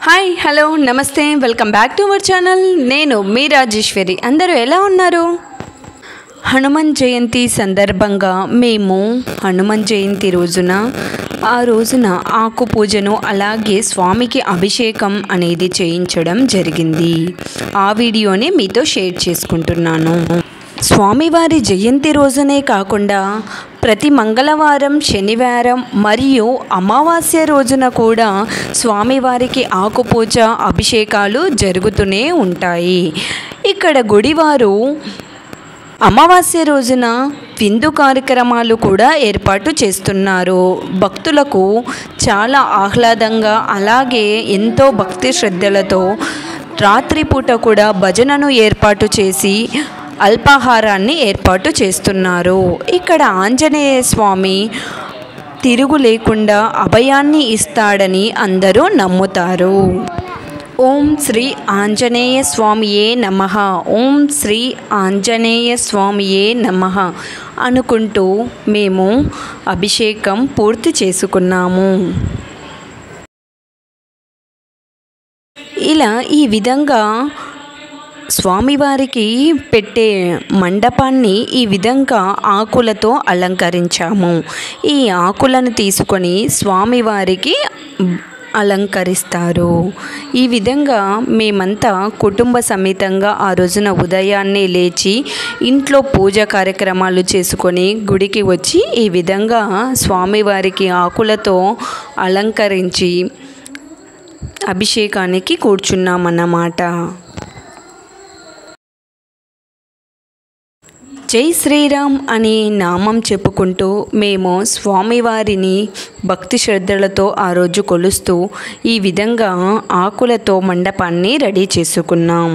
Hi hello నమస్తే welcome back to our channel. నేను మీ రాజేశ్వరి. అందరూ ఎలా ఉన్నారు? హనుమాన్ జయంతి సందర్భంగా మేము హనుమాన్ జయంతి రోజున ఆకు పూజను అలాగే స్వామికి అభిషేకం అనేది చేయించడం జరిగింది. ఆ వీడియోని మీతో షేర్ చేసుకుంటున్నాను. స్వామివారి జయంతి రోజునే కాకుండా ప్రతి మంగళవారం, శనివారం మరియు అమావాస్య రోజున కూడా స్వామివారికి ఆకుపూజ అభిషేకాలు జరుగుతూనే ఉంటాయి. ఇక్కడ గుడివారు అమావాస్య రోజున విందు కార్యక్రమాలు కూడా ఏర్పాటు చేస్తున్నారు. భక్తులకు చాలా ఆహ్లాదంగా అలాగే ఎంతో భక్తి శ్రద్ధలతో రాత్రిపూట కూడా భజనను ఏర్పాటు చేసి అల్పాహారాన్ని ఏర్పాటు చేస్తున్నారు. ఇక్కడ ఆంజనేయ స్వామి తిరుగు లేకుండా అభయాన్ని ఇస్తాడని అందరూ నమ్ముతారు. ఓం శ్రీ ఆంజనేయ స్వామియే నమః, ఓం శ్రీ ఆంజనేయ స్వామియే నమః అనుకుంటూ మేము అభిషేకం పూర్తి చేసుకున్నాము. ఇలా ఈ విధంగా స్వామివారికి పెట్టే మండపాన్ని ఈ విధంగా ఆకులతో అలంకరించాము. ఈ ఆకులను తీసుకొని స్వామివారికి అలంకరిస్తారు. ఈ విధంగా మేమంతా కుటుంబ సమేతంగా ఆ రోజున ఉదయాన్నే లేచి ఇంట్లో పూజ కార్యక్రమాలు చేసుకొని గుడికి వచ్చి ఈ విధంగా స్వామివారికి ఆకులతో అలంకరించి అభిషేకానికి కూర్చున్నామన్నమాట. జై శ్రీరామ్ అని నామం చెప్పుకుంటూ మేము స్వామివారిని భక్తి శ్రద్ధలతో ఆ రోజు కొలుస్తూ ఈ విధంగా ఆకులతో మండపాన్ని రెడీ చేసుకున్నాం.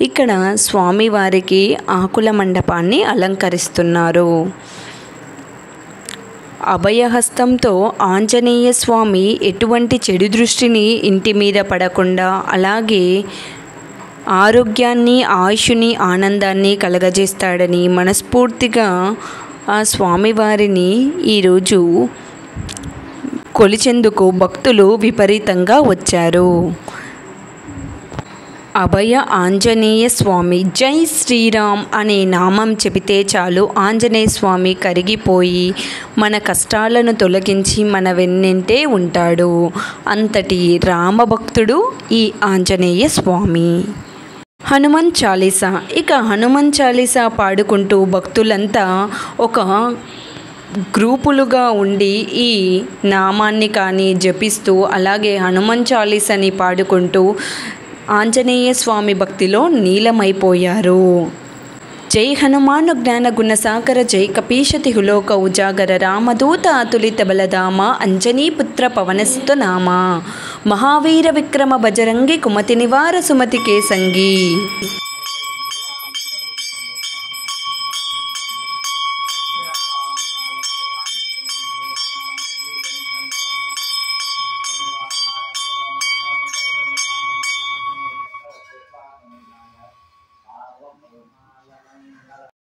ఇక్కడ స్వామివారికి ఆకుల మండపాన్ని అలంకరిస్తున్నారు. అభయహస్తంతో ఆంజనేయ స్వామి ఎటువంటి చెడు దృష్టిని ఇంటి మీద పడకుండా అలాగే ఆరోగ్యాన్ని, ఆయుష్ని, ఆనందాన్ని కలగజేస్తాడని మనస్ఫూర్తిగా ఆ స్వామివారిని ఈరోజు కొలిచేందుకు భక్తులు విపరీతంగా వచ్చారు. అభయ ఆంజనేయ స్వామి జై శ్రీరామ్ అనే నామం చెబితే చాలు ఆంజనేయ స్వామి కరిగిపోయి మన కష్టాలను తొలగించి మన వెన్నంటే ఉంటాడు. అంతటి రామభక్తుడు ఈ ఆంజనేయ స్వామి. హనుమాన్ చాలీసా. ఇక హనుమాన్ చాలీసా పాడుకుంటూ భక్తులంతా ఒక గ్రూపులుగా ఉండి ఈ నామాన్ని కానీ జపిస్తూ అలాగే హనుమాన్ చాలీసాని పాడుకుంటూ ఆంజనేయ స్వామి భక్తిలో నీలమైపోయారు. జై హనుమాను జ్ఞాన గుణ సాగర, జై కపీశతి హులోక ఉజాగర, రామదూత అతులిత బలధామ, అంజనీపుత్ర పవనసుత నామ, మహావీర విక్రమ బజరంగి, కుమతి నివార సుమతి కేసంగి.